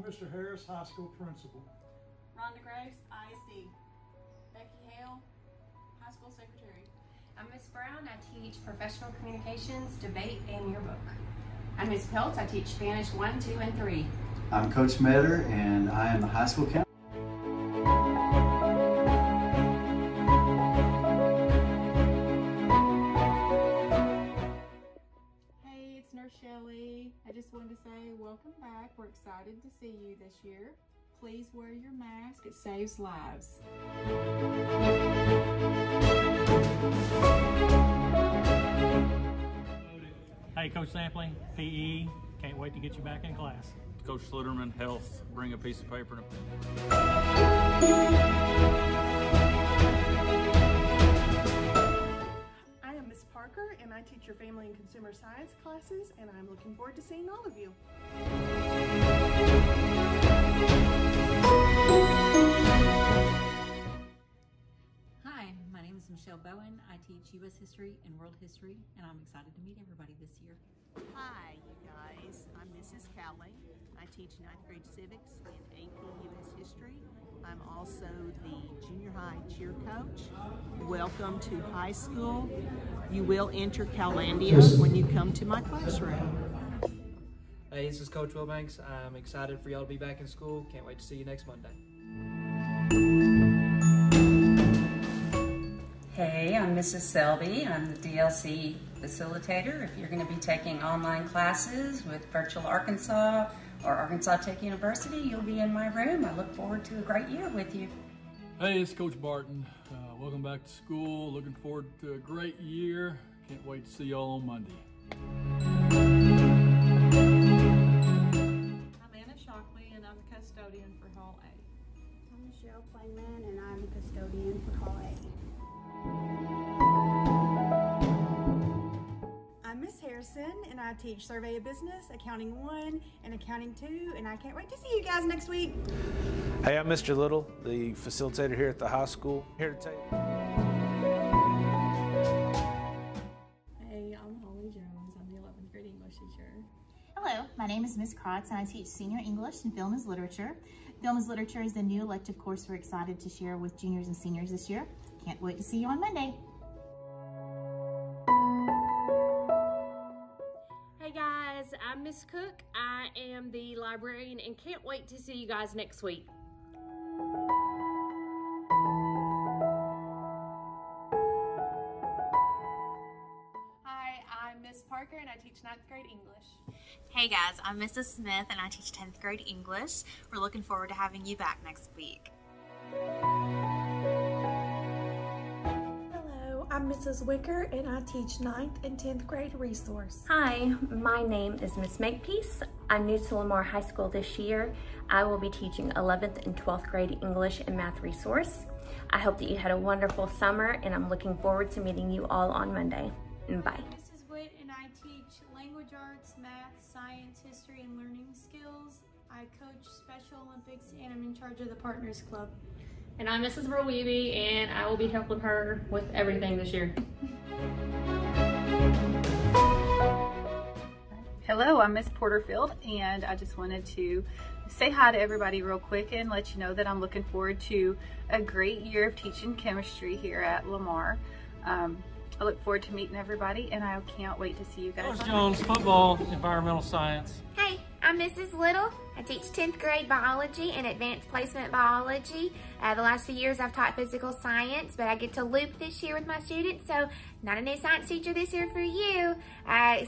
Mr. Harris, High School Principal. Rhonda Grace, ISD. Becky Hale, High School Secretary. I'm Ms. Brown. I teach Professional Communications, Debate, and Yearbook. I'm Ms. Peltz. I teach Spanish 1, 2, and 3. I'm Coach Metter, and I am the high school counselor. Hey, it's Nurse Shelley. I just wanted to say welcome back. We're excited to see you this year. Please wear your mask. It saves lives. Hey, Coach Sampling, PE. Can't wait to get you back in class. Coach Slitterman, Health. Bring a piece of paper and a pen. I am Miss Parker, and I teach your Family and Consumer Science classes, and I'm looking forward to seeing all of you. Hi, my name is Michelle Bowen. I teach U.S. History and World History, and I'm excited to meet everybody this year. Hi, you guys. I'm Mrs. Cowley. I teach 9th grade civics and AP U.S. History. I'm also the junior high cheer coach. Welcome to high school. You will enter Callandia when you come to my classroom. Hey, this is Coach Wilbanks. I'm excited for y'all to be back in school. Can't wait to see you next Monday. Hey, I'm Mrs. Selby. I'm the DLC facilitator. If you're going to be taking online classes with Virtual Arkansas or Arkansas Tech University, you'll be in my room. I look forward to a great year with you. Hey, it's Coach Barton. Welcome back to school. Looking forward to a great year. Can't wait to see y'all on Monday. I'm Anna Shockley, and I'm a custodian for Hall A. I'm Michelle Playman, and I'm a custodian for Hall A. I'm Miss Harrison, and I teach Survey of Business, Accounting 1, and Accounting 2, and I can't wait to see you guys next week. Hey, I'm Mr. Little, the facilitator here at the high school. Here to tell you. Hey, I'm Holly Jones. I'm the 11th grade English teacher. Hello, my name is Miss Kratz, and I teach Senior English and Film as Literature. Film as Literature is the new elective course we're excited to share with juniors and seniors this year. Can't wait to see you on Monday. Hey guys, I'm Miss Cook. I am the librarian and can't wait to see you guys next week. Hi, I'm Miss Parker, and I teach 9th grade English. Hey guys, I'm Mrs. Smith, and I teach 10th grade English. We're looking forward to having you back next week. I'm Mrs. Wicker, and I teach 9th and 10th grade resource. Hi, my name is Miss Makepeace. I'm new to Lamar High School this year. I will be teaching 11th and 12th grade English and math resource. I hope that you had a wonderful summer, and I'm looking forward to meeting you all on Monday. Bye. I'm Mrs. Witt, and I teach language arts, math, science, history, and learning skills. I coach Special Olympics, and I'm in charge of the Partners Club. And I'm Mrs. Verweeby, and I will be helping her with everything this year. Hello, I'm Miss Porterfield, and I just wanted to say hi to everybody real quick and let you know that I'm looking forward to a great year of teaching chemistry here at Lamar. I look forward to meeting everybody, and I can't wait to see you guys. Coach Jones, football, environmental science. Hey, I'm Mrs. Little. I teach 10th grade biology and advanced placement biology. The last few years I've taught physical science, but I get to loop this year with my students, so not a new science teacher this year for you.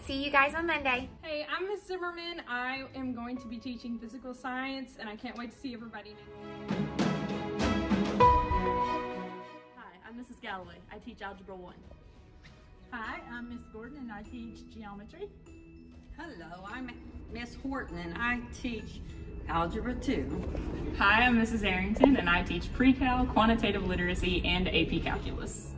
See you guys on Monday. Hey, I'm Miss Zimmerman. I am going to be teaching physical science, and I can't wait to see everybody next week. Hi, I'm Mrs. Galloway. I teach Algebra 1. Hi, I'm Miss Gordon, and I teach geometry. Hello, I'm Miss Horton, and I teach Algebra 2. Hi, I'm Mrs. Arrington, and I teach pre-cal, quantitative literacy, and AP calculus.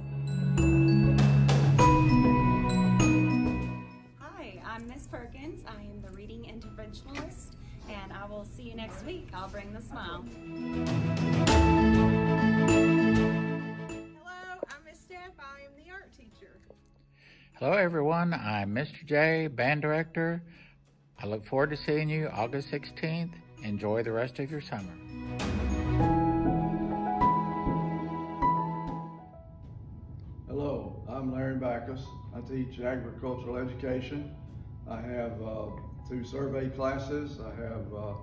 Hi, I'm Miss Perkins. I am the reading interventionalist, and I will see you next week. I'll bring the smile. Hello, I'm Miss Steph. I am the art teacher. Hello everyone, I'm Mr. J, band director. I look forward to seeing you August 16th Enjoy the rest of your summer. Hello, I'm Larry Backus. I teach agricultural education. I have 2 survey classes. I have a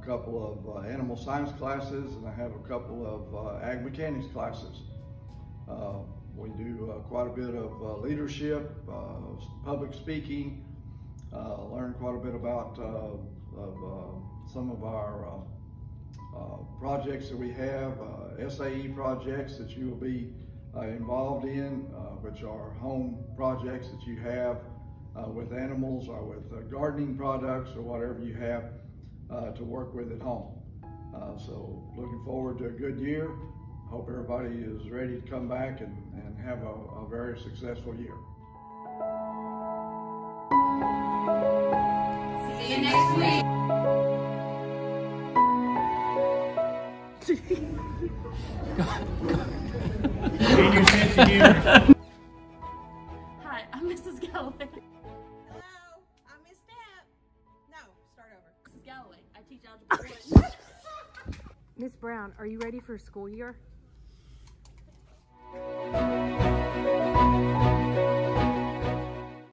couple of animal science classes, and I have a couple of ag mechanics classes. We do quite a bit of leadership, public speaking, learn quite a bit about some of our projects that we have, SAE projects that you will be involved in, which are home projects that you have with animals or with gardening products or whatever you have to work with at home. So looking forward to a good year. Hope everybody is ready to come back and have a very successful year. See you next week. Hi, I'm Mrs. Galloway. Hello, I'm Miss Deb. No, start over. Mrs. Galloway. I teach algebra 1. Miss Brown, are you ready for school year?